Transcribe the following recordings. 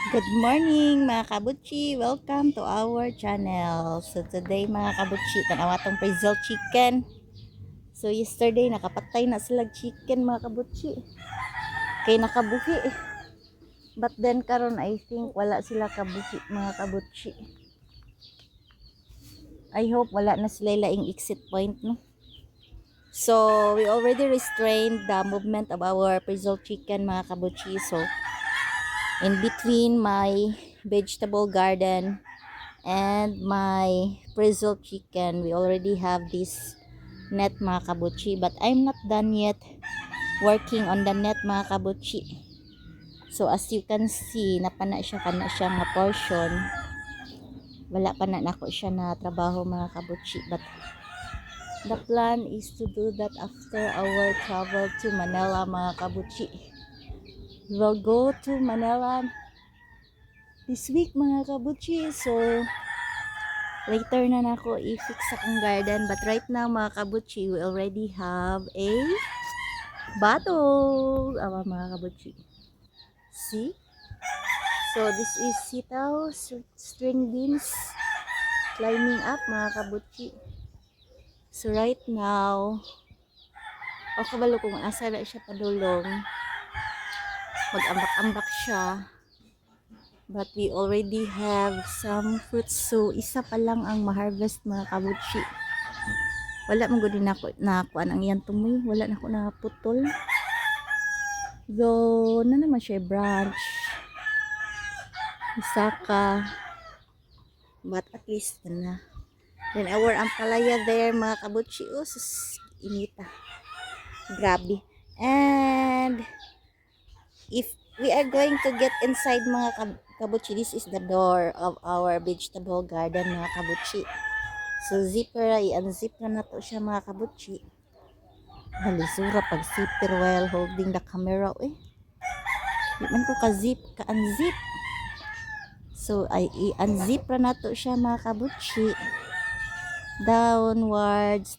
Good morning mga kabutchi! Welcome to our channel. So today mga kabutchi, tanawa tong Prezol chicken. So yesterday nakapatay na sila chicken mga kabutchi. Kay nakabuhi. But then karon I think wala sila kabuhi mga kabutchi. I hope wala na sila laing exit point no. So we already restrained the movement of our Prezol chicken mga kabutchi. So in between my vegetable garden and my preserved chicken, we already have this net mga kabutchi, but I'm not done yet working on the net mga kabutchi. So as you can see, napana siya kana siya nga portion, wala pa na nako siya na trabaho mga kabutchi, but the plan is to do that after our travel to Manila mga kabutchi. We'll go to Manila this week mga kabutchi, so later na nako i-fix akong garden, but right now mga kabutchi, we already have a bottle mga kabutchi. See, so this is sitaw string beans climbing up mga kabutchi. So right now o kabalo kung asa na siya padulong, mag-ambak-ambak siya, but we already have some fruits, so isa pa lang ang ma-harvest mga kabutchi. Wala man gud na kuan ang iyang tumoy, wala na ko naputol. Though na naman siya branch. Isaka. But at least na. Then our ampalaya there mga kabutchi. Oh, inita. Grabe. And if we are going to get inside mga kabutchi, this is the door of our vegetable garden mga kabutchi. So zipper, i-unzip na to siya mga kabutchi. Balisura pag zipper while holding the camera eh. Di man ko ka-unzip. So ay i-unzip na to siya mga kabutchi. Downwards.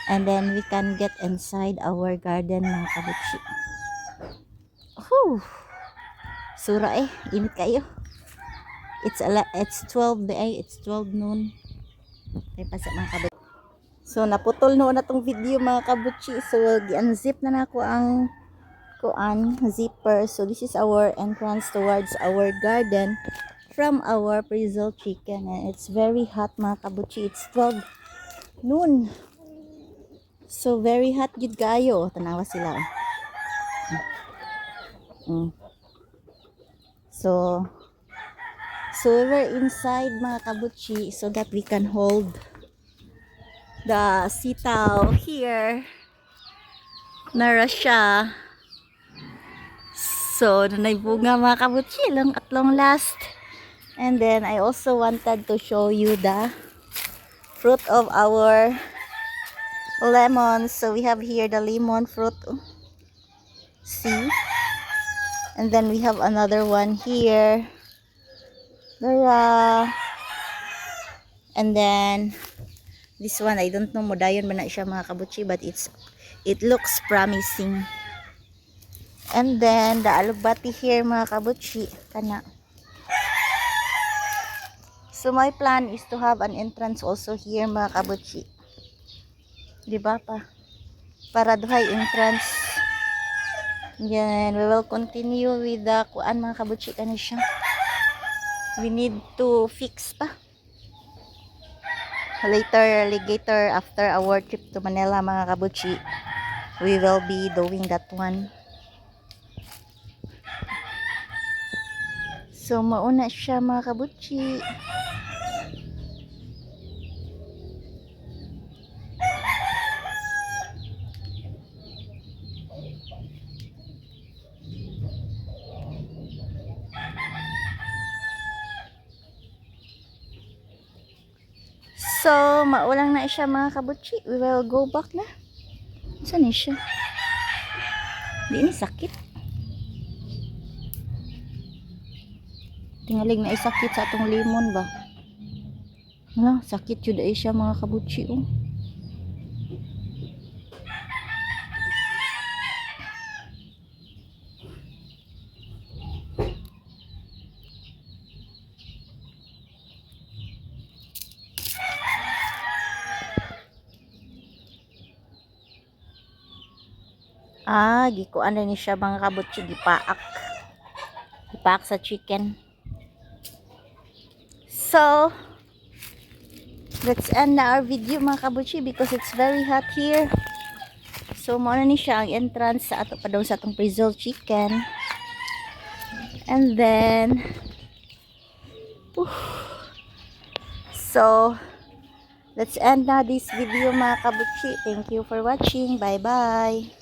And then we can get inside our garden mga kabutchi. Whew. Sura init kayo. It's 12 it's 12 noon. Ay pa sa mga kabutchi. So naputol noon na tong video mga kabutchi. So gi-unzip na nako ang zipper. So this is our entrance towards our garden from our preserved chicken, and it's very hot mga kabutchi. It's 12 noon. So very hot gid kayo. Tanawa sila. So we were inside mga kabutchi so that we can hold the sitaw here. Nara siya. So nanay bunga mga kabutchi at long last. And then I also wanted to show you the fruit of our lemons. So we have here the lemon fruit. See? And then we have another one here. And then this one, I don't know modayon man na siya mga kabutchi, but it looks promising. And then the alugbati here mga kabutchi kana. So my plan is to have an entrance also here mga kabutchi. Diba pa? Para duhay entrance. Yan, we will continue with the kuan mga kabutchi kana siya. We need to fix pa. Later after our trip to Manila mga kabutchi, we will be doing that one. So mauna siya mga kabutchi. So maulang na siya mga kabutchi. We will go back na. Saan ni siya? Di ni sakit. Tingaling na sakit sa atong lemon ba? Wala, sakit yun ay siya mga kabutchi oh. Gikuan na ni siya mga kabutsi, gipaak. Gipaak sa chicken. So, let's end na our video mga kabutsi because it's very hot here. So, muna ni siya ang entrance sa ato pa daw sa atong preserved chicken. And then, so, let's end na this video mga kabutsi. Thank you for watching. Bye-bye.